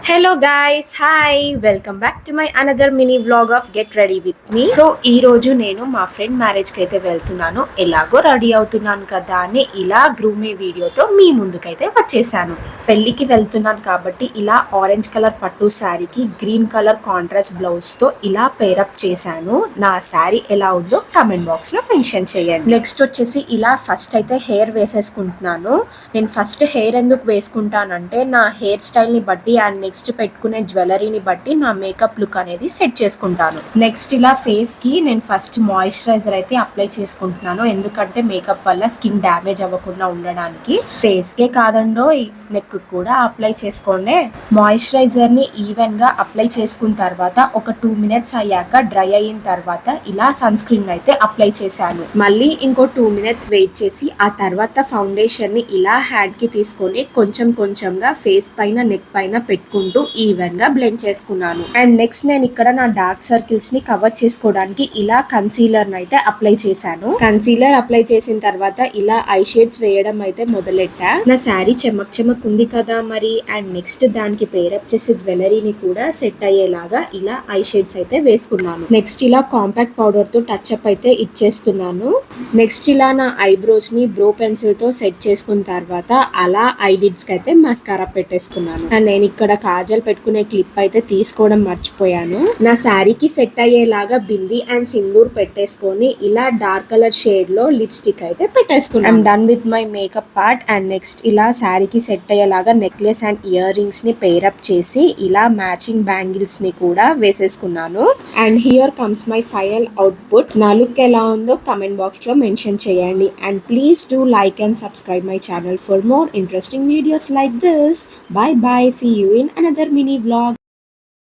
Hello guys hi welcome back to my another mini vlog of get ready with me. So ఈ రోజు నేను మా friend marriage కి అయితే వెళ్తున్నాను. ఎలాగో రెడీ అవుతున్నాను కదా అని ఇలా గ్రూమీ వీడియోతో మీ ముందుకైతే వచ్చేసాను. పెళ్లికి వెళ్తున్నాను కాబట్టి ఇలా ఆరెంజ్ కలర్ పట్టు శారీకి గ్రీన్ కలర్ కాంట్రాస్ట్ బ్లౌజ్ తో ఇలా పేరప్ చేశాను. నా శారీ ఎలా ఉందో కమెంట్ బాక్స్ లో మెన్షన్ చేయండి. నెక్స్ట్ వచ్చేసి ఇలా ఫస్ట్ అయితే హెయిర్ వేసేసుకుంటున్నాను. నేను ఫస్ట్ హెయిర్ ఎందుకు వేసుకుంటానంటే నా హెయిర్ స్టైల్ ని బట్టి అండ్ నెక్స్ట్ పెట్టుకునే జ్యువెలరీని బట్టి నా మేకప్ లుక్ అనేది సెట్ చేసుకుంటాను. నెక్స్ట్ ఇలా ఫేస్ కి నేను ఫస్ట్ మాయిశ్చరైజర్ అయితే అప్లై చేసుకుంటున్నాను. ఎందుకంటే మేకప్ వల్ల స్కిన్ డ్యామేజ్ అవ్వకుండా ఉండడానికి. ఫేస్ కే కాదండో నెక్ కూడా అప్లై చేసుకోండి. మాయిశ్చరైజర్ ని ఈవెన్ గా అప్లై చేసుకున్న తర్వాత ఒక 2 మినిట్స్ అయ్యాక డ్రై అయిన తర్వాత ఇలా సన్ స్క్రీన్ అయితే అప్లై చేశాను. మళ్ళీ ఇంకో 2 మినిట్స్ వెయిట్ చేసి ఆ తర్వాత ఫౌండేషన్ ని ఇలా హ్యాండ్ కి తీసుకొని కొంచెం కొంచెంగా ఫేస్ పైన నెక్ పైన పెట్టుకుంటూ ఈవెన్ గా బ్లెండ్ చేసుకున్నాను. అండ్ నెక్స్ట్ నేను ఇక్కడ నా డార్క్ సర్కిల్స్ ని కవర్ చేసుకోవడానికి ఇలా కన్సీలర్ అయితే అప్లై చేశాను. కన్సీలర్ అప్లై చేసిన తర్వాత ఇలా ఐ షేడ్స్ వేయడం అయితే మొదలెట్టా. నా శారీ చెమక్ ఉంది కదా మరి. అండ్ నెక్స్ట్ దానికి పేరప్ చేసే జ్యువెలరీని కూడా సెట్ అయ్యేలాగా ఇలా ఐ షేడ్స్ అయితే వేసుకున్నాను. నెక్స్ట్ ఇలా కాంపాక్ట్ పౌడర్ తో టచ్ అప్ అయితే ఇచ్చేస్తున్నాను. నెక్స్ట్ ఇలా నా ఐబ్రోస్ ని బ్రో పెన్సిల్ తో సెట్ చేసుకున్న తర్వాత అలా ఐలిడ్స్ కి అయితే మస్కారా పెట్టేసుకున్నాను. అండ్ నేను ఇక్కడ కాజల్ పెట్టుకునే క్లిప్ అయితే తీసుకోవడం మర్చిపోయాను. నా శారీకి సెట్ అయ్యేలాగా బింది అండ్ సిందూర్ పెట్టేసుకొని ఇలా డార్క్ కలర్ షేడ్ లో లిప్స్టిక్ అయితే పెట్టేసుకున్నాను. I'm done with my makeup part. And next ఇలా శారీకి సెట్ అయ్యేలాగా నెక్లెస్ అండ్ ఇయర్ రింగ్స్ ని పేరప్ చేసి ఇలా మ్యాచింగ్ బ్యాంగిల్స్ ని కూడా వేసేసుకున్నాను. And here comes my final output. నా లుక్ ఎలా ఉందో కమెంట్ బాక్స్ లో మెన్షన్ చేయండి. And please do like and subscribe my channel for more interesting videos like this. Bye bye. See you in another mini vlog.